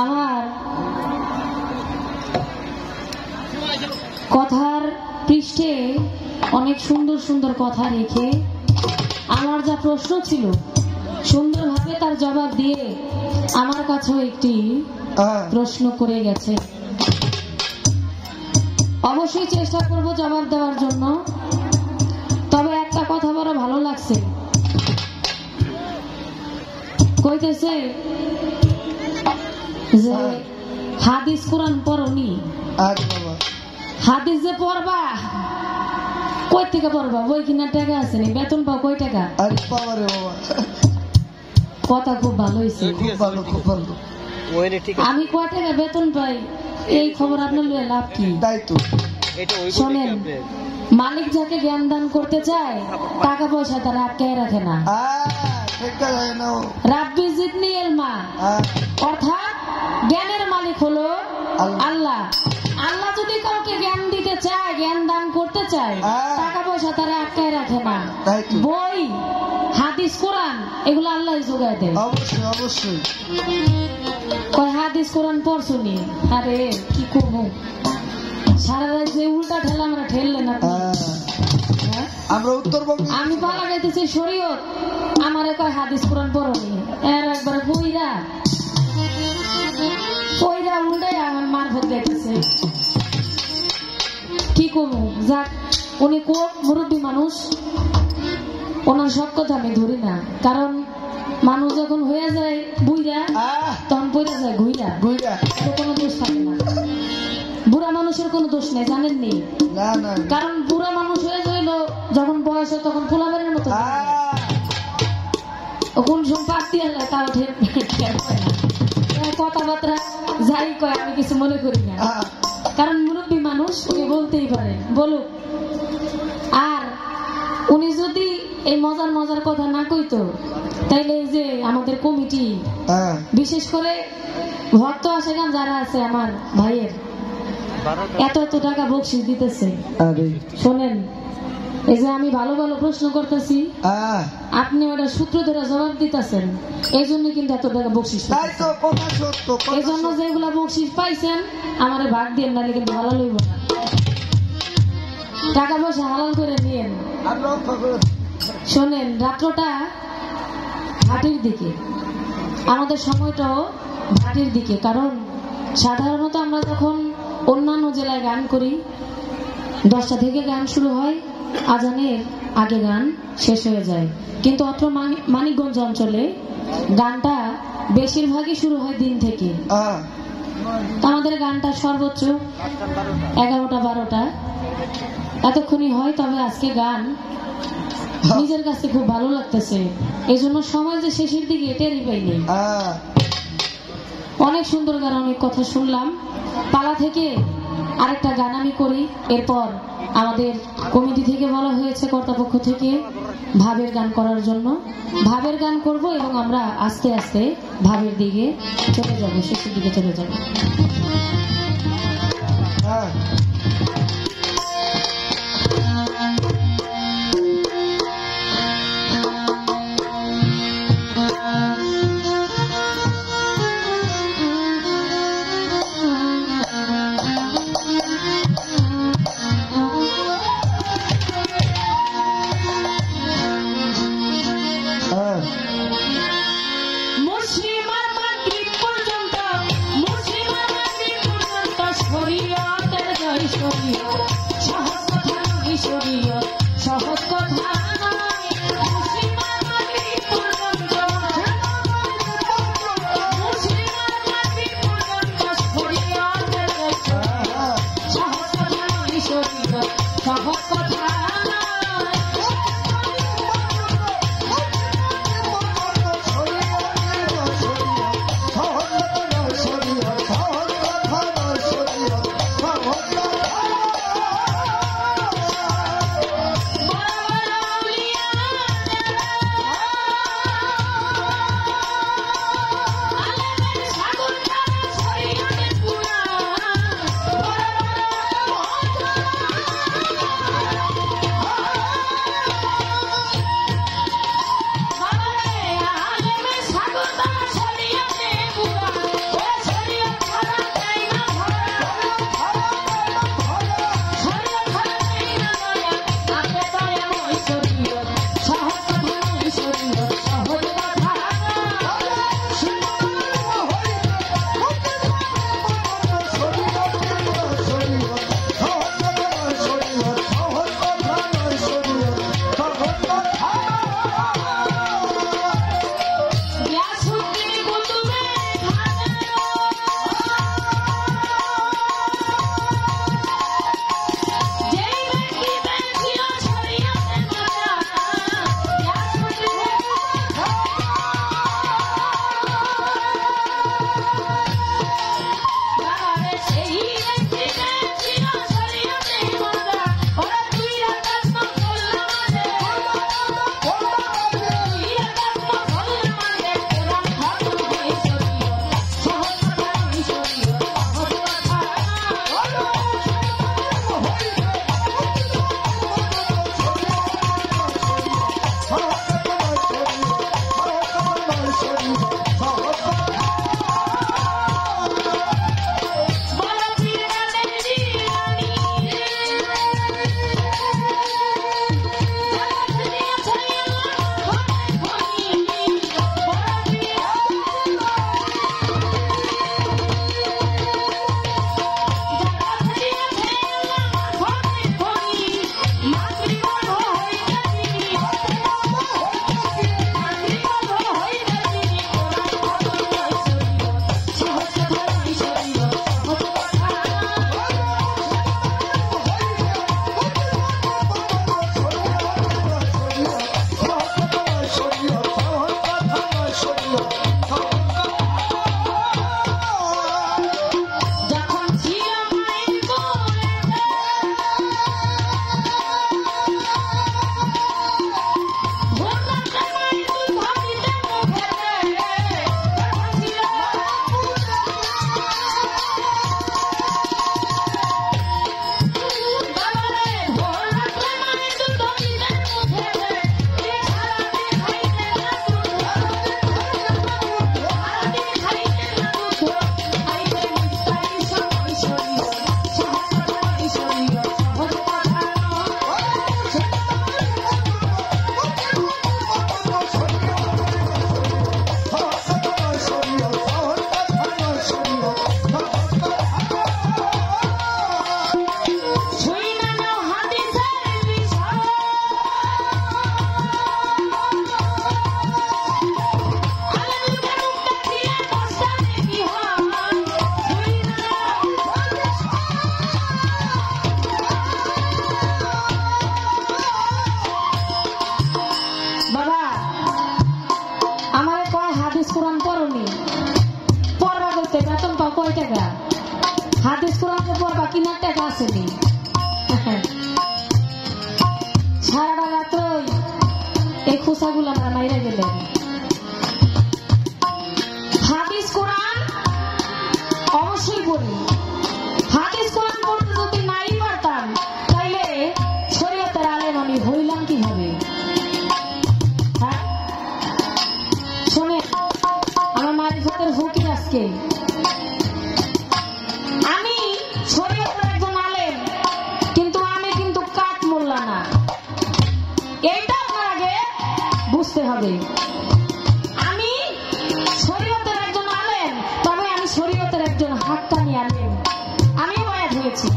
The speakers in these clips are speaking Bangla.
আমার কথার পৃষ্ঠে অনেক সুন্দর সুন্দর কথা রেখে আমার যা প্রশ্ন ছিল সুন্দরভাবে তার জবাব দিয়ে আমার কাছেও একটি প্রশ্ন করে গেছে। অবশ্যই চেষ্টা করব জবাব দেওয়ার জন্য। তবে একটা কথা বড় ভালো লাগছে, কইতেছে যে হাদিস কোরআন পড়নি। হাদিস যে পড়বা কই থেকে পড়বা? বই কিনা টাকা আছে নি? বেতন পাও কয় টাকা? কথা খুব ভালো হয়েছে। আমি কয় টাকা বেতন পাই এই খবর আপনার লাভ কি? শোনেন, মালিক যাকে জ্ঞান দান করতে চায় টাকা পয়সা তারা আটকায় রাখে না। রাব্বি জিদনি ইলমা, অর্থাৎ জ্ঞানের মালিক হলো আল্লাহ। আল্লাহ যদি কাউকে জ্ঞান দিতে চায়, জ্ঞান দান করতে চায়, টাকা পয়সা তারা আটকায় রাখে না। বই, হাদিস, কোরআন এগুলো আল্লাহ যোগায় দেয়। অবশ্যই অবশ্যই। কয় হাদিস কোরআন পড়ছুনি? আরে কি করবো, সারা রাত যে উল্টা ঠেলা আমরা ঠেললেন না। আমরা উত্তরবঙ্গ, আমি পালা গাইতেছি শরীয়ত, আমারে কয় হাদিস কোরআন পড়নি। এর একবার বইরা বইরা উল্টাই আমার মারফত গাইতেছে। কি করবো, যাক উনি কোন মুরব্বী মানুষ, ওনার সব কথা আমি ধরি না। কারণ মানুষ যখন হয়ে যায় বুইরা তখন পড়ে যায় ঘুইরা, কোনো দোষ থাকে না। বুড়া মানুষের কোনো দোষ নেই, জানেননি? কারণ বুড়া মানুষ হয়ে যাইল যখন বয়স হয় তখন পোলাবারের মতো কোন সম্পাদ দিয়ে তাও কথাবার্তা যাই কয় আমি কিছু মনে করি না। কারণ মুরব্বী মানুষ, উনি বলতেই পারেন, বলুক। আর উনি যদি এই মজার মজার কথা না কইতো তাইলে এই যে আমাদের কমিটি, বিশেষ করে ভক্ত আশেগান যারা আছে আমার ভাইয়ের, এত এত টাকা বকশিস দিতেছে। শোনেন, এই যে আমি ভালো ভালো প্রশ্ন করতেছি, আপনি ওটা সূত্র ধরে জবাব দিতেছেন, এই জন্য কিন্তু এত টাকা বকশিস। এই জন্য যেগুলা বকশিস পাইছেন আমারে ভাগ দিয়ে নাহলে কিন্তু ভালো লইব না। টাকা পয়সা হালাল করে নিয়েন। শোনেন, রাত্রটা ভাটির দিকে, আমাদের সময়টাও ভাটির দিকে। কারণ সাধারণত আমরা যখন অন্যান্য জেলায় গান করি 10টা থেকে গান শুরু হয়, আজানের আগে গান শেষ হয়ে যায়। কিন্তু অত্র মানিকগঞ্জ অঞ্চলে গানটা বেশিরভাগই শুরু হয় দিন থেকে। আমাদের গানটা সর্বোচ্চ 11টা 12টা এতক্ষণই হয়। তবে আজকে গান নিজের কাছে খুব ভালো লাগতেছে, এই জন্য সময় যে শেষের দিকে টেরই পাইনি। অনেক সুন্দর গান, অনেক কথা শুনলাম। পালা থেকে আরেকটা গান আমি করি, এরপর আমাদের কমিটি থেকে বলা হয়েছে কর্তৃপক্ষ থেকে ভাবের গান করার জন্য। ভাবের গান করব এবং আমরা আস্তে আস্তে ভাবের দিকে চলে যাব, শেষের দিকে চলে যাব। কয় টাকা? হাদিস কোরআনের পড়বা কিনার টাকা আসেনি। সারাটা রাত এই খোসাগুলো আমরা মাইরে গেলেন। হাদিস কোরআন অবশ্যই পড়ি। হাদিস কোরআন পড়তে যদি নাই পারতাম তাইলে শরীয়তের আলেম আমি হইলাম কিভাবে? হ্যাঁ শোনেন, আমার মারিফতের ফকির আজকে আমি শরীয়তের একজন আলেম, কিন্তু আমি কিন্তু কাঠ মোল্লা না, এইটা আপনার আগে বুঝতে হবে। আমি শরীয়তের একজন আলেম, তবে আমি শরীয়তের একজন হাক্কানি আলেম। আমিও বায়াত হয়েছি,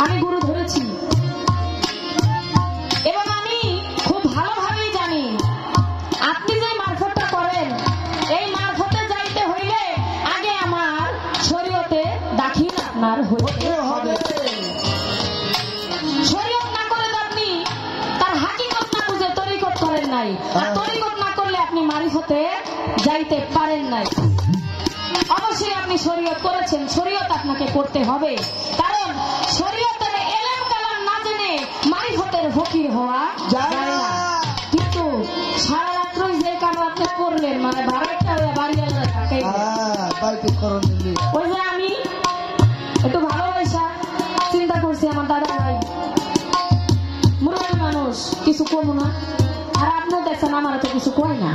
আমি গুরু ধরেছি, এবং আমি খুব ভালোভাবেই জানি আপনি যে মারফতটা করেন এই মারফতে যাইতে হইলে আগে আমার শরীয়তে দাখিল আপনার হইতে হবে। শরীয়ত না করে আপনি তার হাকিকত না বুঝে তরিকত করেন নাই, আর তরিকত না করলে আপনি মারিফতে যাইতে পারেন নাই। অবশ্যই আপনি শরীয়ত করেছেন, শরীয়ত আপনাকে করতে হবে, কারণ শরীয়তের এলেম কালাম না জেনে মারিফতের ফকির হওয়া যায় না। কিন্তু সারা রাত্রই যে কাম আপনি করলেন, মানে বারোটা বাড়িওয়ালা থাকে, ওই যে আমি একটু ভালোবাসা চিন্তা করছি আমার দাদা ভাই মুরব্বী মানুষ কিছু কমু না, আর আপনিও দেখছেন আমার তো কিছু কয় না।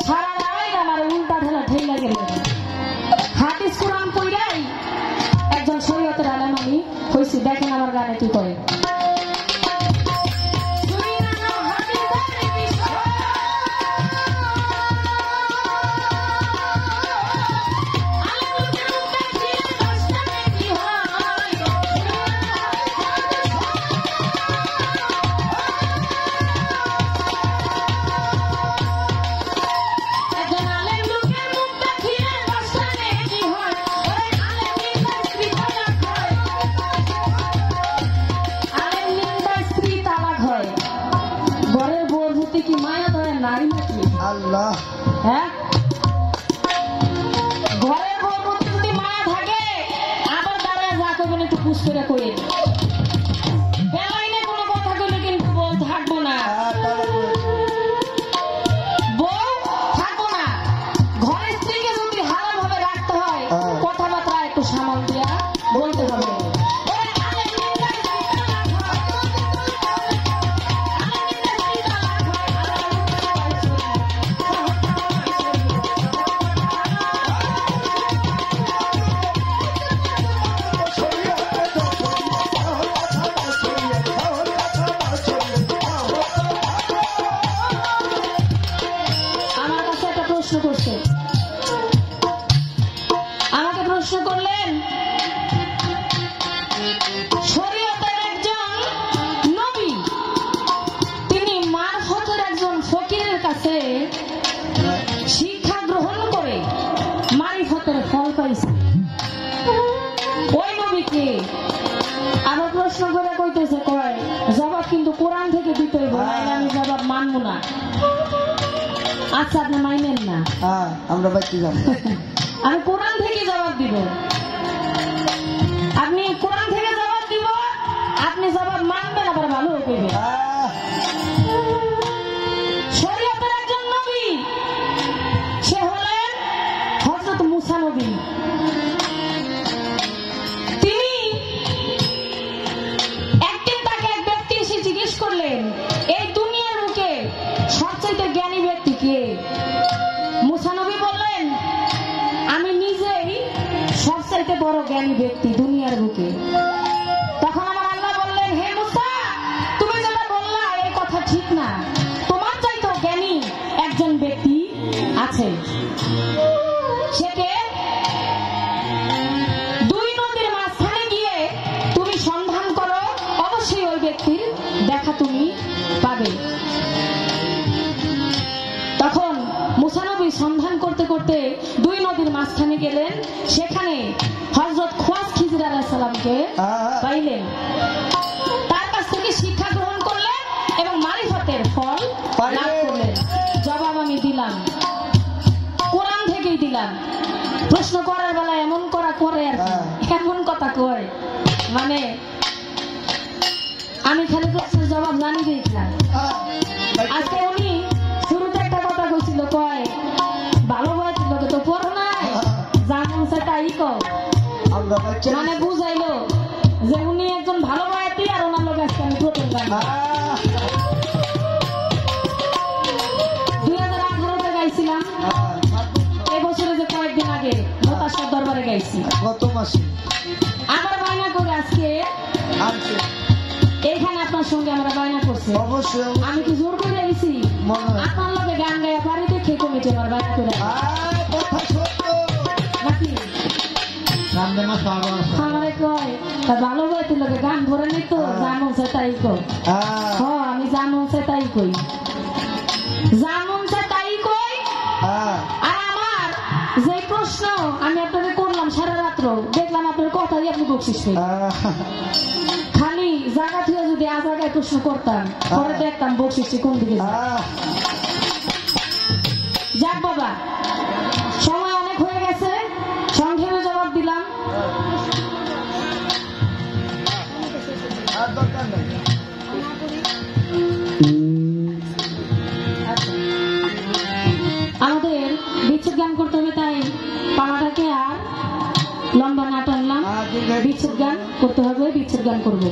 সারা রাত আমার উল্টা ঢেলা ঠেলা গেলেন। হাদিস কোরআন পড়াই একজন শরীয়তের আলেম আমি হয়েছি। দেখেন আমার গানে কি করে। হ্যাঁ, ঘরের বউর মধ্যে যদি মায়া থাকে আবার দাঁড়ায় যা করবেন একটু পুষ করে করেন। বেলাইনে কোনো কথা কইলে কিন্তু বউ থাকবো না, বউ থাকবো না। ঘরের স্ত্রীকে যদি হারাম ভাবে রাখতে হয় কথাবার্তা একটু সামাল দিয়া বলতে হবে। আমাকে প্রশ্ন করলেন, শরীয়তের একজন নবী তিনি মারফতের একজন ফকিরের কাছে শিক্ষা গ্রহণ করে মারিফতের ফল পাইছে, ওই নবীকে আবার প্রশ্ন করে কইতেছে, কয় জবাব কিন্তু কোরআন থেকে দিতে হইব, নাইলে আমি জবাব মানবো না। আচ্ছা আপনি মাইনেন না, আমরা বাচ্চা যাবো, আমি কোরআন থেকে জবাব দিব। আপনি কোরআন থেকে জবাব দিব, আপনি জবাব মানবেন আবার ভালো করবেন। শরীয়তের একজন নবী সে হলেন হযরত মুসা নবী। তিনি একদিন তাকে এক ব্যক্তি এসে জিজ্ঞেস করলেন, এই দুনিয়ার বুকে সবচেয়ে জ্ঞানী ব্যক্তি কে? মুসা নবী বললেন, আমি নিজেই সবচাইতে বড় জ্ঞানী ব্যক্তি দুনিয়ার বুকে। তখন আমার আল্লাহ বললেন, হে মুসা, তুমি যেটা বললা এই কথা ঠিক না, তোমার চাইতেও জ্ঞানী একজন ব্যক্তি আছে। সেকে দুই নদীর মাঝখানে গিয়ে তুমি সন্ধান করো, অবশ্যই ওই ব্যক্তির দেখা তুমি পাবে। তখন মুসা নবী সন্ধান করতে করতে দুই নদীর মাঝখানে গেলেন, সেখানে হযরত খোয়াজ খিজির আলাইহিস সালামকে পাইলেন। তার কাছ থেকে শিক্ষা গ্রহণ করলেন এবং মারিফতের ফল লাভ করলেন। জবাব আমি দিলাম, কোরআন থেকেই দিলাম। প্রশ্ন করার বেলা এমন করা করে আর কি, এমন কথা কয় মানে আমি খালি প্রশ্নের জবাব জানি দেখলাম। আজকে উনি শুরুতে একটা কথা কইছিল, কয় ভালো বয়স লোকে তো পড়ো নাই, জানুন সেটাই কও, মানে বুঝাইলো যে উনি একজন ভালো বয়াতি আর ওনার লোক আজকে আমি প্রথম গান 2018-তে গাইছিলাম, এবছরে যে কয়েকদিন আগে হতাশার দরবারে গাইছি। গত মাসে আমার বায়না করে আজকে এইখানে আপনার সঙ্গে আমরা বায়না করছি। অবশ্যই আমি কি জোর করে আইছি? আপনার লোকে গান গাইয়া পারি দেখে কমিটি আমার বায়না করে নাকি আমারে কয় তা ভালো বইতে লোকে গান ধরে নি তো জানুন সেটাই কই। আমি জানুন সেটাই কই, জানুন সেটাই কই। আর আমার যে প্রশ্ন আমি আপনাকে করলাম সারা রাত্র, দেখলাম আপনার কথাই আপনি বকশিস পেয়ে। খালি জায়গা থেকে যদি আজাগায় প্রশ্ন করতাম পরে দেখতাম বকশিসটি কোন দিকে যায়। যাক বাবা, সময় অনেক হয়ে গেছে, সংক্ষেপে জবাব দিলাম। আমাদের বিচ্ছেদ গান করতে হবে, তাই পাড়াটাকে আর লম্বা না টানলাম, বিচ্ছেদ গান করতে হবে, বিচ্ছেদ গান করবো।